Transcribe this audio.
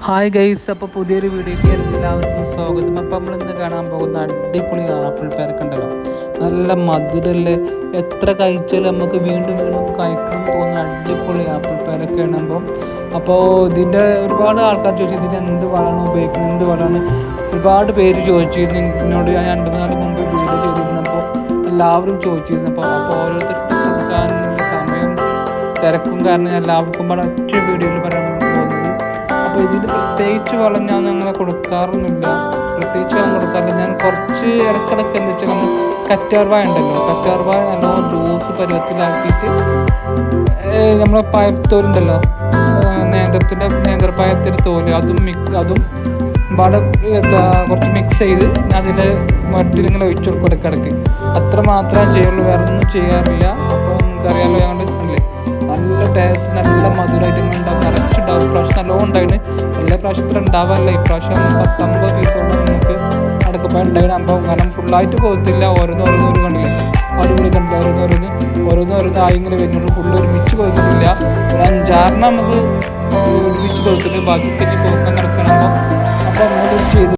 Hi guys, അപ്പോൾ പുതിയൊരു വീഡിയോയ്ക്ക് എല്ലാവർക്കും സ്വാഗതം. അപ്പോൾ നമ്മളിന്ന് കാണാൻ പോകുന്ന അടിപൊളി ആപ്പിൾ പേരക്കുണ്ടല്ലോ, നല്ല മധുരല്ലേ, എത്ര കഴിച്ചാലും നമുക്ക് വീണ്ടും വീണ്ടും കഴിക്കണം തോന്നുന്ന അടിപൊളി ആപ്പിൾ പേരൊക്കെയാണ്. അപ്പോൾ ഇതിൻ്റെ ഒരുപാട് ആൾക്കാർ ചോദിച്ചു ഇതിന് എന്ത് വളമാണ് ഉപയോഗിക്കുന്നത്, എന്ത് വളമാണ്, ഒരുപാട് പേര് ചോദിച്ചിരുന്നു എന്നോട്. ഞാൻ 2-4 മുമ്പ് വീഡിയോ ചെയ്തിരുന്നപ്പോൾ എല്ലാവരും ചോദിച്ചിരുന്നപ്പോൾ ഓരോരുത്തർക്ക് കൊടുക്കാനുള്ള സമയം തിരക്കും കാരണം എല്ലാവർക്കും ഒറ്റ വീഡിയോയിൽ പറയാൻ പോകുന്നത്. അപ്പോൾ ഇതിന് പ്രത്യേകിച്ച് വളം ഞാൻ അങ്ങനെ കൊടുക്കാറൊന്നുമില്ല, പ്രത്യേകിച്ച് വളം കൊടുക്കാറില്ല. ഞാൻ കുറച്ച് ഇടക്കിടക്ക് എന്താ വെച്ചാൽ നമ്മൾ കറ്റാർവായ ഉണ്ടല്ലോ, കറ്റാർവായ നല്ലോണം ജ്യൂസ് പരുവത്തിലാക്കിയിട്ട് നമ്മളെ പഴത്തോലുണ്ടല്ലോ, നേന്ത്രപ്പഴത്തിൻ്റെ തോല് അതും കുറച്ച് മിക്സ് ചെയ്ത് അതിൻ്റെ മട്ടിലിങ്ങനെ ഒഴിച്ചു കൊടുക്കും ഇടക്കിടക്ക്. അത്ര മാത്രമേ ചെയ്യുള്ളൂ, വേറെ ഒന്നും ചെയ്യാറില്ല. അപ്പോൾ നിങ്ങൾക്കറിയാമല്ലോ, ഞങ്ങളുടെ കണ്ടില്ലേ നല്ല ടേസ്റ്റ്, നല്ല മധുരമായിട്ട് ഉണ്ടാവും, നിറച്ചുണ്ടാവും. ഇപ്രാവശ്യം നല്ലോണം ഉണ്ടായിരുന്നു. എല്ലാ പ്രാവശ്യത്തിൽ ഉണ്ടാവാറില്ല, ഇപ്രാവശ്യം 10-50 പീസോളം നമുക്ക് അടക്കപ്പോൾ ഉണ്ടായിരുന്നു. അപ്പോൾ കാരണം ഫുള്ളായിട്ട് പോകത്തില്ല, ഓരോന്നോരോന്നോരോ കണ്ടില്ലേ, അടിപൊളി കണ്ടില്ല, ഓരോന്നോരോന്ന് ആയി ഇങ്ങനെ വരുന്നുള്ളൂ. ഫുള്ള് ഒരുമിച്ച് പോകത്തില്ല, ഒരു 5-6 നമുക്ക് ഒരുമിച്ച് പോകത്തില്ല, ബാക്കി കഴിഞ്ഞ് പോക്കാൻ നടക്കണം.